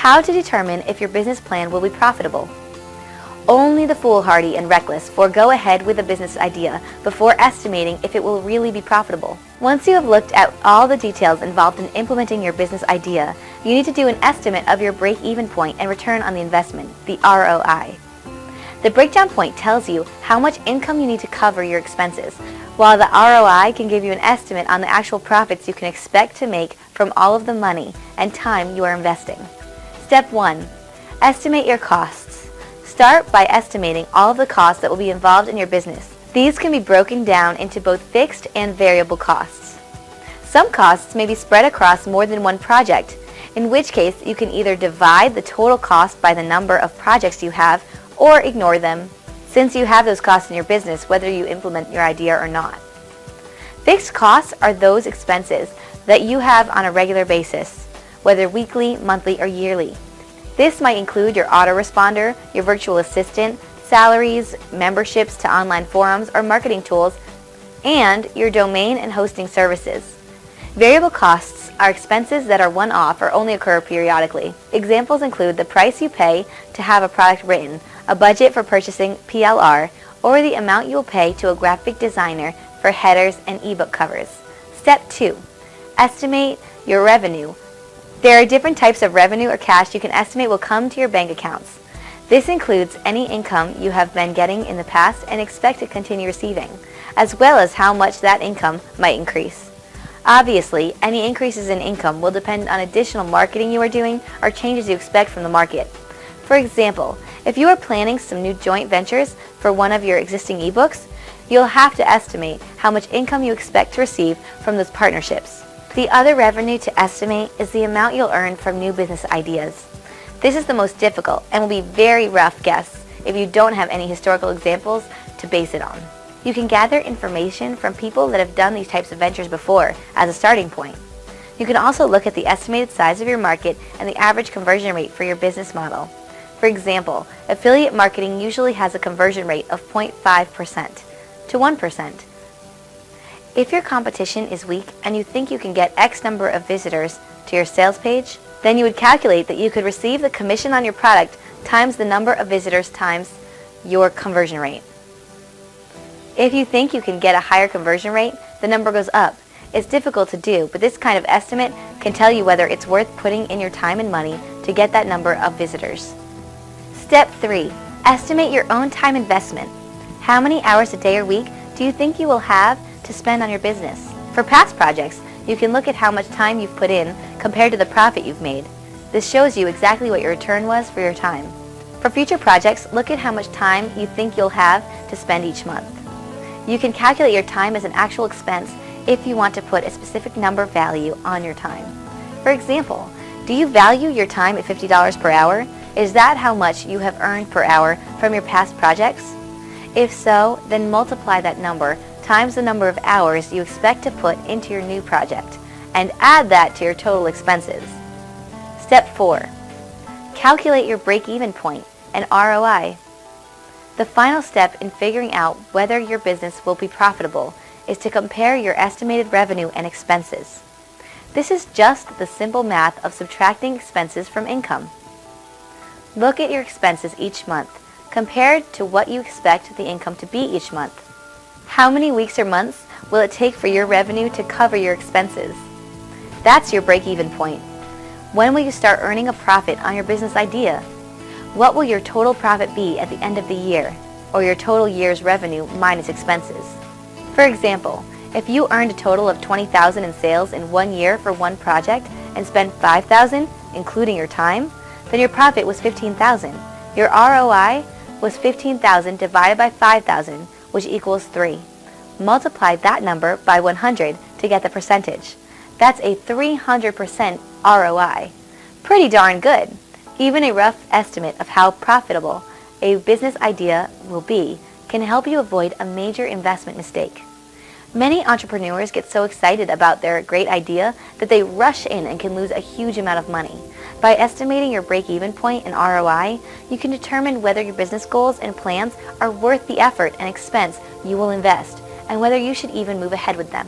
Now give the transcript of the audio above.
How to determine if your business plan will be profitable. Only the foolhardy and reckless forego ahead with a business idea before estimating if it will really be profitable. Once you have looked at all the details involved in implementing your business idea, you need to do an estimate of your break-even point and return on the investment, the ROI. The breakdown point tells you how much income you need to cover your expenses, while the ROI can give you an estimate on the actual profits you can expect to make from all of the money and time you are investing. Step 1. Estimate your costs. Start by estimating all of the costs that will be involved in your business. These can be broken down into both fixed and variable costs. Some costs may be spread across more than one project, in which case you can either divide the total cost by the number of projects you have or ignore them, since you have those costs in your business whether you implement your idea or not. Fixed costs are those expenses that you have on a regular basis, whether weekly, monthly, or yearly. This might include your autoresponder, your virtual assistant, salaries, memberships to online forums or marketing tools, and your domain and hosting services. Variable costs are expenses that are one-off or only occur periodically. Examples include the price you pay to have a product written, a budget for purchasing PLR, or the amount you will pay to a graphic designer for headers and ebook covers. Step 2. Estimate your revenue. There are different types of revenue or cash you can estimate will come to your bank accounts. This includes any income you have been getting in the past and expect to continue receiving, as well as how much that income might increase. Obviously, any increases in income will depend on additional marketing you are doing or changes you expect from the market. For example, if you are planning some new joint ventures for one of your existing ebooks, you'll have to estimate how much income you expect to receive from those partnerships. The other revenue to estimate is the amount you'll earn from new business ideas. This is the most difficult and will be very rough guess if you don't have any historical examples to base it on. You can gather information from people that have done these types of ventures before as a starting point. You can also look at the estimated size of your market and the average conversion rate for your business model. For example, affiliate marketing usually has a conversion rate of 0.5% to 1%. If your competition is weak and you think you can get X number of visitors to your sales page, then you would calculate that you could receive the commission on your product times the number of visitors times your conversion rate. If you think you can get a higher conversion rate, the number goes up. It's difficult to do, but this kind of estimate can tell you whether it's worth putting in your time and money to get that number of visitors. Step 3. Estimate your own time investment. How many hours a day or week do you think you will have to spend on your business? For past projects, you can look at how much time you've put in compared to the profit you've made. This shows you exactly what your return was for your time. For future projects, look at how much time you think you'll have to spend each month. You can calculate your time as an actual expense if you want to put a specific number value on your time. For example, do you value your time at $50 per hour? Is that how much you have earned per hour from your past projects? If so, then multiply that number times the number of hours you expect to put into your new project and add that to your total expenses. Step 4. Calculate your break-even point and ROI. The final step in figuring out whether your business will be profitable is to compare your estimated revenue and expenses. This is just the simple math of subtracting expenses from income. Look at your expenses each month compared to what you expect the income to be each month. How many weeks or months will it take for your revenue to cover your expenses? That's your break-even point. When will you start earning a profit on your business idea? What will your total profit be at the end of the year, or your total year's revenue minus expenses? For example, if you earned a total of $20,000 in sales in 1 year for one project and spent $5,000, including your time, then your profit was $15,000. Your ROI was $15,000 divided by 5,000, which equals 3. Multiply that number by 100 to get the percentage. That's a 300% ROI. Pretty darn good. Even a rough estimate of how profitable a business idea will be can help you avoid a major investment mistake. Many entrepreneurs get so excited about their great idea that they rush in and can lose a huge amount of money. By estimating your break-even point and ROI, you can determine whether your business goals and plans are worth the effort and expense you will invest, and whether you should even move ahead with them.